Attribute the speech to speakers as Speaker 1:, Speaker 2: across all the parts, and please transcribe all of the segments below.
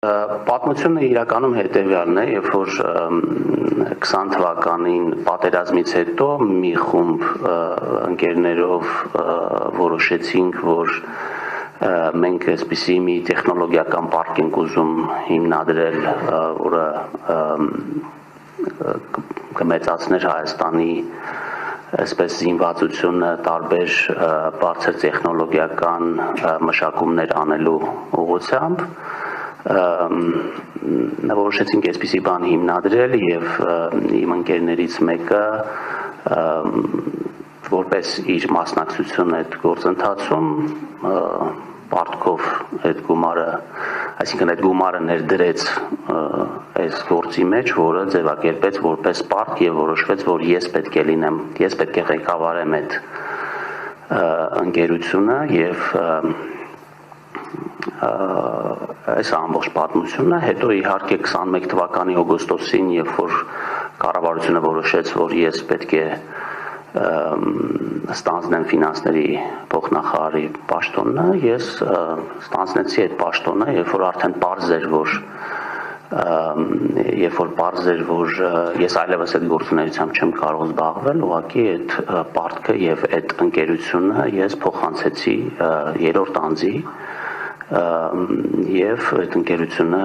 Speaker 1: Պատմությունը իրականում հետևյալն է, երբ որ 20 թվականին պատերազմից հետո մի խումբ ընկերներով որոշեցինք, որ մենք այսպիսի մի տեխնոլոգիական պարկ ենք ուզում հիմնադրել, որը կմեծացներ Հայաստանի այսպես զինվածությունը տարբեր բարձր տեխնոլոգիական մշակումներ անելու ուղղությամբ որոշեցինք այսպիսի բան հիմնադրել եւ իմ ընկերներից մեկը որպես իր մասնակցությունը այդ գործընթացում պարտքով այդ գումարը, այսինքն այդ գումարը ներդրեց այս գործի մեջ, որը ձևակերպեց որպես պարտք եւ որոշվեց, որ ես պետք է լինեմ, ես պետք է ղեկավարեմ այդ ընկերությունը եւ այս ամբողջ պատմությունը, հետո իհարկե 21 թվականի օգոստոսին, երբ որ կառավարությունը որոշեց, որ ես պետք է ստանձնեմ ֆինանսների փոխնախարարի պաշտոնը, ես ստանձնեցի այդ պաշտոնը, երբ որ արդեն պարզ էր, որ ես այլևս այդ գործունեությամբ չեմ կարող զբաղվել, ուղղակի այդ պարտքը եւ այդ ընկերությունը ես փոխանցեցի երրորդ անձի եւ այդ ընկերությունը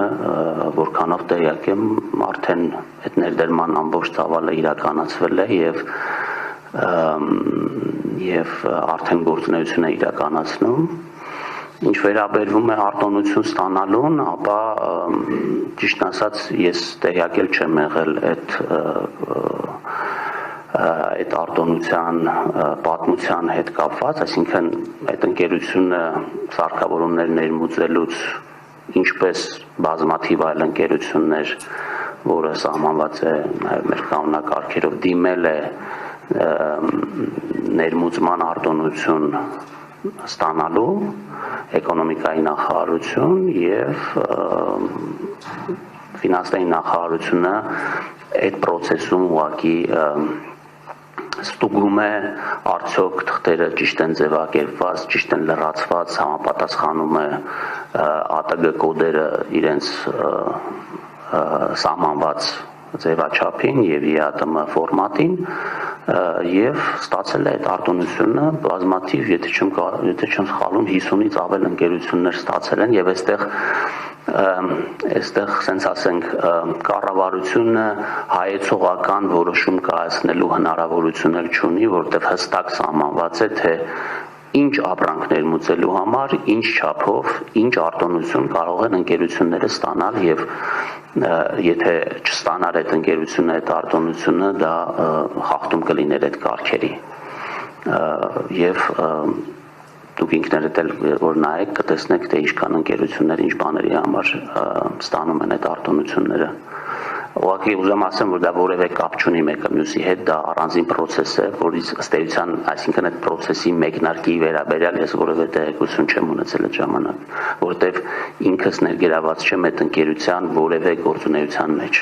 Speaker 1: որքանով տեղյակ եմ արդեն այդ ներդրման ամբողջ ծավալը իրականացվել է եւ արդեն գործունեություն է իրականացնում ինչ վերաբերվում է արտոնություն ստանալուն ապա ճիշտ ասած ես տեղյակ էլ չեմ եղել այդ արտոնության պատմության հետ կապված, այսինքն այդ ընկերությունը սարքավորումներ ներմուծելուց ինչպես բազմաթիվ այլ ընկերություններ, որը սահմանված է նաև մեր կանոնակարգերով դիմել է ներմուծման արտոնություն ստանալու էկոնոմիկայի նախարարություն եւ ֆինանսների նախարարությունը այդ process-ում ուղղակի ստուգում է արդյոք թղթերը ճիշտ են ձևակերպված, ճիշտ են լրացված, համապատասխանում է ԱՏԳ կոդերը իրենց սահմանված ձևաչափին եւ ԵԱՏՄ ֆորմատին եւ ստացել է այդ արտոնությունը բազմաթիվ, եթե չեմ սխալվում 50-ից ավել ընկերություններ ստացել են եւ այստեղ sense ասենք կառավարությունը հայեցողական որոշում կայացնելու հնարավորություն էլ չունի, որտեղ հստակ սահմանված է թե ինչ ապրանք ներմուծելու համար, ինչ չափով, ինչ արտոնություն կարող են ընկերությունները ստանալ եւ եթե չստանար այդ ընկերությունը այդ արտոնությունը դա խախտում կլիներ այդ կարգերի եւ դուք ինքներդ էլ որ նայեք կտեսնեք թե ինչքան ընկերություններ ինչ բաների համար ստանում են այդ արտոնությունները ուղղակի ուզում ասեմ որ դա որևէ կապ չունի մեկը մյուսի հետ դա առանձին process է որից ըստ էության այսինքն այդ process-ի մեկնարկի վերաբերյալ ես որևէ տեղեկություն չեմ ունեցել այդ ժամանակ որտեվ ինքս ներգրաված չեմ այդ ընկերության որևէ գործունեության մեջ